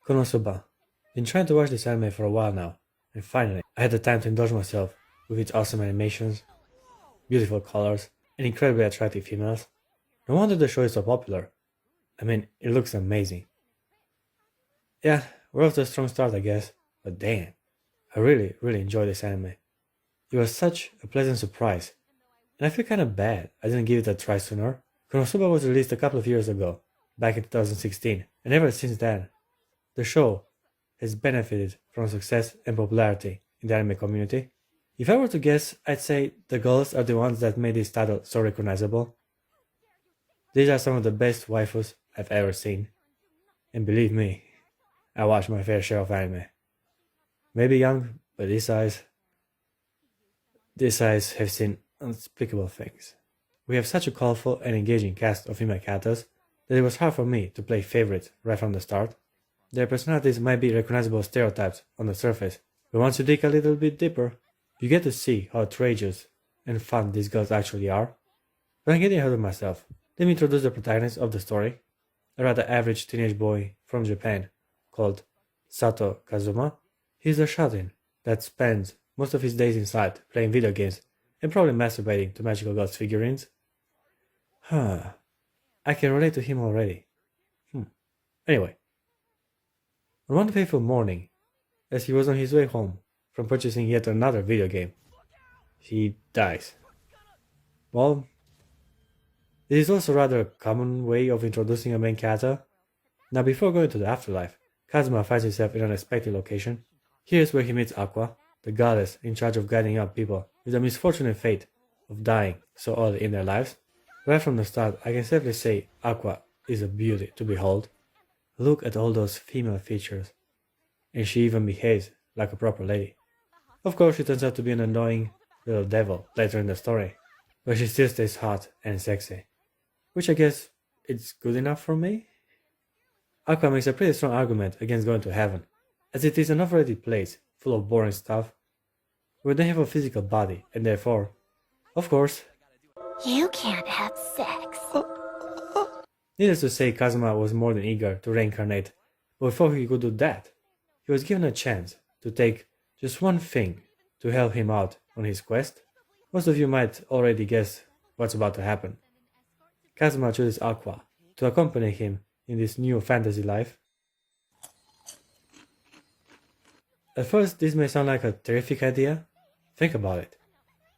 Konosuba. Been trying to watch this anime for a while now, and finally, I had the time to indulge myself with its awesome animations, beautiful colors, and incredibly attractive females. No wonder the show is so popular. I mean, it looks amazing. Yeah, we're off to a strong start, I guess, but damn, I really enjoyed this anime. It was such a pleasant surprise, and I feel kinda bad I didn't give it a try sooner. Konosuba was released a couple of years ago, back in 2016, and ever since then, the show has benefited from success and popularity in the anime community. If I were to guess, I'd say the girls are the ones that made this title so recognizable. These are some of the best waifus I've ever seen, and believe me, I watch my fair share of anime. Maybe young, but these eyes have seen unspeakable things. We have such a colorful and engaging cast of female characters that it was hard for me to play favorites right from the start. Their personalities might be recognizable stereotypes on the surface, but once you dig a little bit deeper, you get to see how outrageous and fun these girls actually are. But I'm getting ahead of myself. Let me introduce the protagonist of the story, a rather average teenage boy from Japan called Sato Kazuma. He's a shut-in that spends most of his days inside playing video games and probably masturbating to magical girls figurines. Huh. I can relate to him already. Anyway, on one fateful morning, as he was on his way home from purchasing yet another video game, he dies. Well, this is also a rather common way of introducing a main character. Now, before going to the afterlife, Kazuma finds himself in an unexpected location. Here's where he meets Aqua, the goddess in charge of guiding young people with the misfortunate fate of dying so early in their lives. Right from the start, I can safely say Aqua is a beauty to behold. Look at all those female features, and she even behaves like a proper lady. Of course, she turns out to be an annoying little devil later in the story, but she still stays hot and sexy, which I guess it's good enough for me. Aqua makes a pretty strong argument against going to heaven, as it is an overrated place full of boring stuff, where they have a physical body, and therefore, of course, You can't have sex. needless to say, Kazuma was more than eager to reincarnate, but before he could do that, he was given a chance to take just one thing to help him out on his quest. Most of you might already guess what's about to happen. Kazuma chooses Aqua to accompany him in this new fantasy life. At first, this may sound like a terrific idea. Think about it.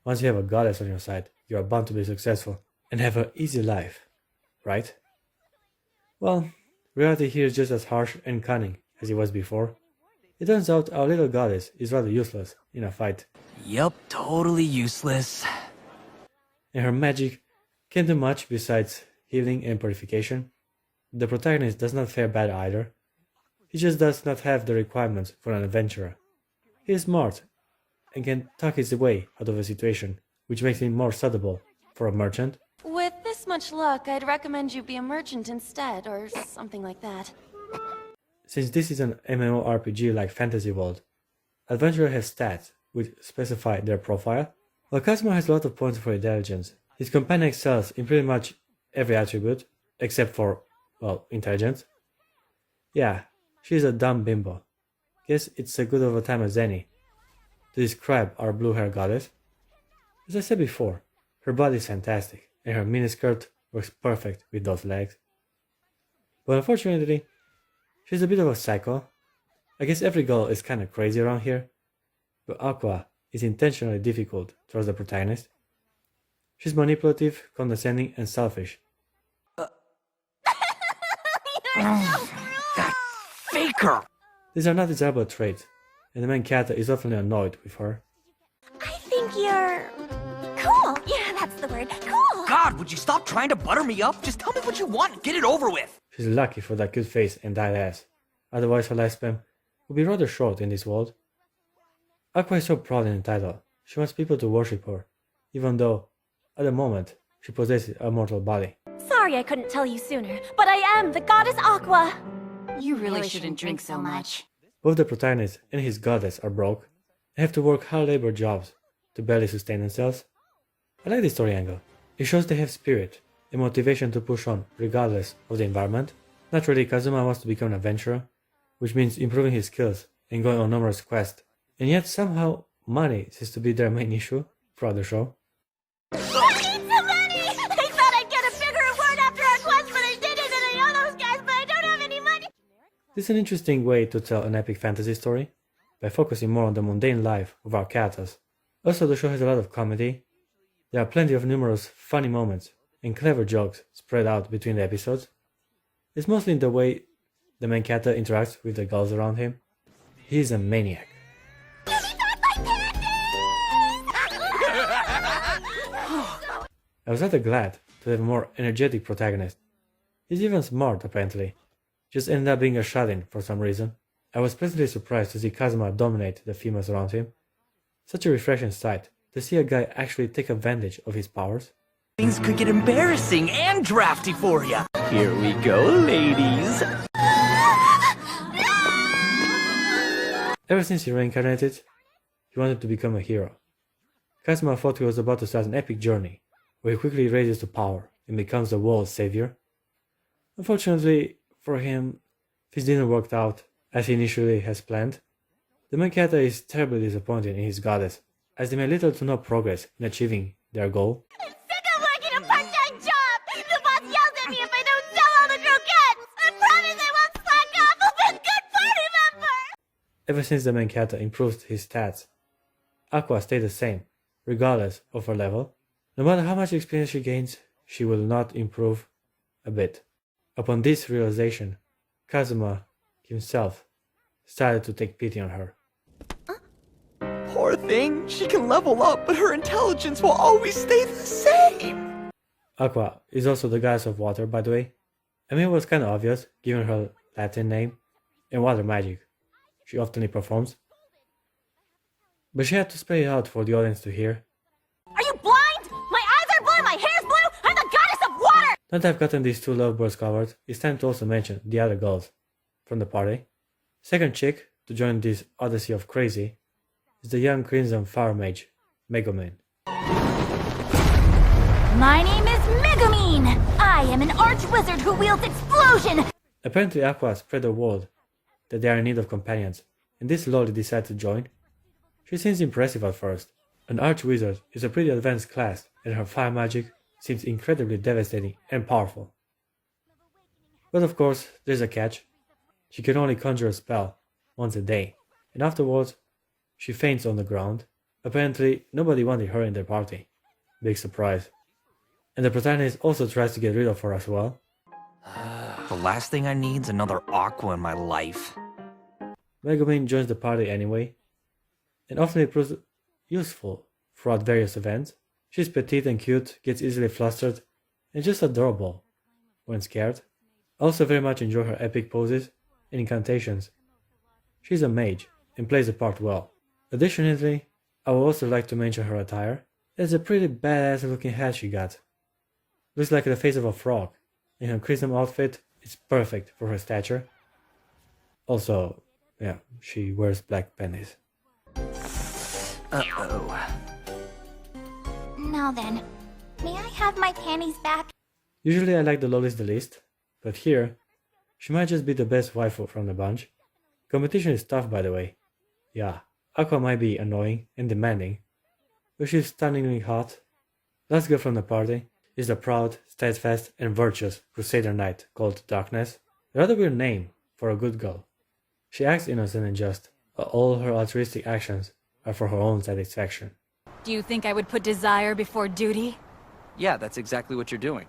Once you have a goddess on your side, you are bound to be successful and have an easy life, right? Well, reality here is just as harsh and cunning as it was before. It turns out our little goddess is rather useless in a fight, Yup, totally useless. and her magic can't do much besides healing and purification. The protagonist does not fare bad either. He just does not have the requirements for an adventurer. He is smart and can talk his way out of a situation, which makes him more suitable for a merchant. With this much luck, I'd recommend you be a merchant instead, or something like that. Since this is an MMORPG-like fantasy world, adventurers have stats which specify their profile. While Kazuma has a lot of points for intelligence, his companion excels in pretty much every attribute, except for, well, intelligence. Yeah, she's a dumb bimbo. Guess it's as good of a time as any to describe our blue-haired goddess. As I said before, her body is fantastic, and her miniskirt works perfect with those legs. But unfortunately, she's a bit of a psycho. I guess every girl is kinda crazy around here, but Aqua is intentionally difficult towards the protagonist. She's manipulative, condescending, and selfish. That faker! These are not desirable traits, and the main character is often annoyed with her. I think you're cool. Yeah, that's the word. Cool. God, would you stop trying to butter me up? Just tell me what you want and get it over with. She's lucky for that cute face and that ass, otherwise her lifespan would be rather short in this world. Aqua is so proud and entitled, she wants people to worship her, even though, at the moment, she possesses a mortal body. Sorry I couldn't tell you sooner, but I am the goddess Aqua. You really shouldn't drink so much. Both the protagonist and his goddess are broke and have to work hard labor jobs to barely sustain themselves. I like this story angle. It shows they have spirit and motivation to push on regardless of the environment. Naturally, Kazuma wants to become an adventurer, which means improving his skills and going on numerous quests. And yet somehow money seems to be their main issue throughout the show. I need some money! I thought I'd get a bigger reward after our quest, but I didn't, and I owe those guys, but I don't have any money! This is an interesting way to tell an epic fantasy story, by focusing more on the mundane life of our characters. Also, the show has a lot of comedy. There are plenty of numerous funny moments and clever jokes spread out between the episodes. It's mostly in the way the main character interacts with the girls around him. He's a maniac. I was rather glad to have a more energetic protagonist. He's even smart, apparently. Just ended up being a shut-in for some reason. I was pleasantly surprised to see Kazuma dominate the females around him. Such a refreshing sight to see a guy actually take advantage of his powers. Things could get embarrassing and drafty for you. Here we go, ladies. Ever since he reincarnated, he wanted to become a hero. Kazuma thought he was about to start an epic journey, where he quickly raises to power and becomes the world's savior. Unfortunately for him, this didn't work out as he initially has planned. The main character is terribly disappointed in his goddess, as they made little to no progress in achieving their goal. I'm sick of working a part-time job! The boss yells at me if I don't sell all the croquettes! I promise I won't slack off! I'll be a good party member! Ever since the main character improved his stats, Aqua stayed the same, regardless of her level. No matter how much experience she gains, she will not improve a bit. Upon this realization, Kazuma himself started to take pity on her. Poor thing, she can level up, but her intelligence will always stay the same. Aqua is also the goddess of water, by the way. I mean, it was kind of obvious, given her Latin name and water magic she often performs. But she had to spell it out for the audience to hear. Are you blind? My eyes are blue, my hair's blue, I'm the goddess of water! Now that I've gotten these two lovebirds covered, it's time to also mention the other girls from the party. Second chick to join this odyssey of crazy is the young Crimson Fire Mage, Megumi. My name is Megumi! I am an arch-wizard who wields explosion! Apparently Aqua spread the word that they are in need of companions, and this lolly decided to join. She seems impressive at first. An arch-wizard is a pretty advanced class, and her fire magic seems incredibly devastating and powerful. But of course, there's a catch. She can only conjure a spell once a day, and afterwards, she faints on the ground. Apparently, nobody wanted her in their party. Big surprise. And the protagonist also tries to get rid of her as well. The last thing I need's another Aqua in my life. Megumi joins the party anyway, and often it proves useful throughout various events. She's petite and cute, gets easily flustered, and just adorable when scared. I also very much enjoy her epic poses and incantations. She's a mage and plays the part well. Additionally, I would also like to mention her attire. It's a pretty badass looking hat she got. Looks like the face of a frog, and her crimson outfit is perfect for her stature. Also, yeah, she wears black panties. Uh-oh. Now then, may I have my panties back? Usually I like the lollies the least, but here, she might just be the best waifu from the bunch. Competition is tough, by the way. Yeah, Aqua might be annoying and demanding, but she's stunningly hot. Last girl from the party is the proud, steadfast, and virtuous Crusader Knight called Darkness. A rather weird name for a good girl. She acts innocent and just, but all her altruistic actions are for her own satisfaction. Do you think I would put desire before duty? Yeah, that's exactly what you're doing.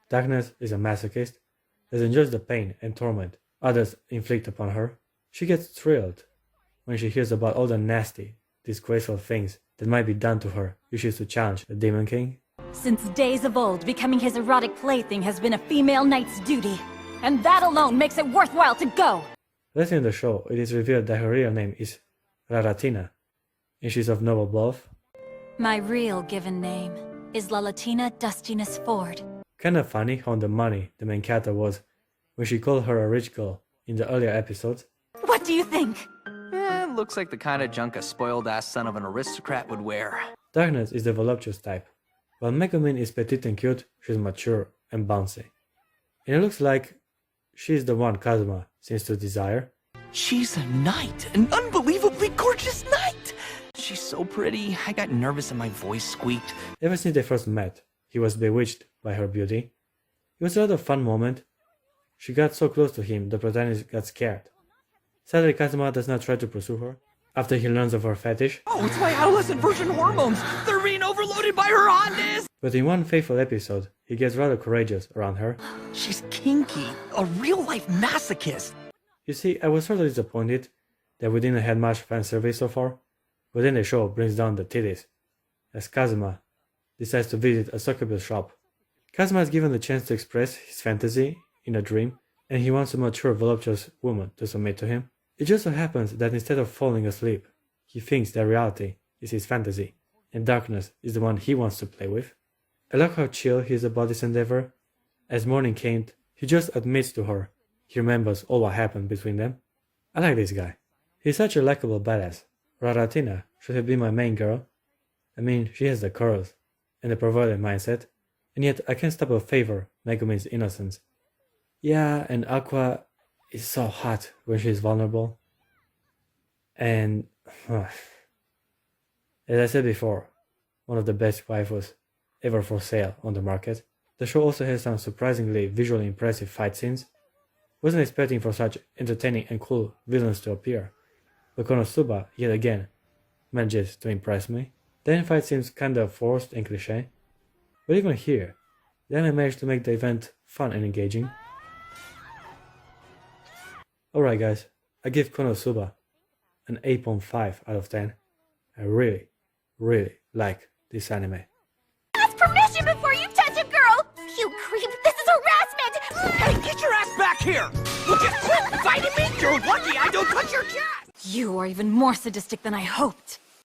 Darkness is a masochist that enjoys the pain and torment others inflict upon her. She gets thrilled when she hears about all the nasty, disgraceful things that might be done to her if she is to challenge the Demon King. Since days of old, becoming his erotic plaything has been a female knight's duty. And that alone makes it worthwhile to go! Later in the show, it is revealed that her real name is Raratina, and she's of noble birth. My real given name is Lalatina Dustiness Ford. Kinda funny how on the money the main character was when she called her a rich girl in the earlier episodes. What do you think? Looks like the kind of junk a spoiled-ass son of an aristocrat would wear. Darkness is the voluptuous type, while Megumi is petite and cute, she's mature and bouncy. And it looks like she's the one Kazuma seems to desire. She's a knight, an unbelievably gorgeous knight. She's so pretty, I got nervous and my voice squeaked. Ever since they first met, he was bewitched by her beauty. It was a rather fun moment. She got so close to him, the protagonist got scared. Sadly, Kazuma does not try to pursue her. After he learns of her fetish, Oh, it's my adolescent virgin hormones. They're being overloaded by her hotness. but in one fateful episode, he gets rather courageous around her. She's kinky, a real-life masochist. You see, I was sort of disappointed that we didn't have much fan service so far, but then the show brings down the titties, as Kazuma decides to visit a succubus shop. Kazuma is given the chance to express his fantasy in a dream, and he wants a mature, voluptuous woman to submit to him. It just so happens that instead of falling asleep, he thinks that reality is his fantasy, and darkness is the one he wants to play with. I like how chill he is about this endeavor. As morning came, he just admits to her he remembers all what happened between them. I like this guy. He's such a likable badass. Raratina should have been my main girl. I mean, she has the curls and the perverted mindset, and yet I can't stop but favor Megumi's innocence. Yeah, and Aqua is so hot when she's vulnerable. And as I said before, one of the best waifus ever for sale on the market. The show also has some surprisingly visually impressive fight scenes. Wasn't expecting for such entertaining and cool villains to appear, but Konosuba yet again manages to impress me. The end fight seems kinda forced and cliche, but even here, the anime managed to make the event fun and engaging. Alright guys, I give Konosuba an 8.5 out of 10. I really, really like this anime. Ask permission before you touch a girl! You creep, this is harassment! Hey, get your ass back here! Would you quit fighting me? You're lucky I don't touch your chest! You are even more sadistic than I hoped.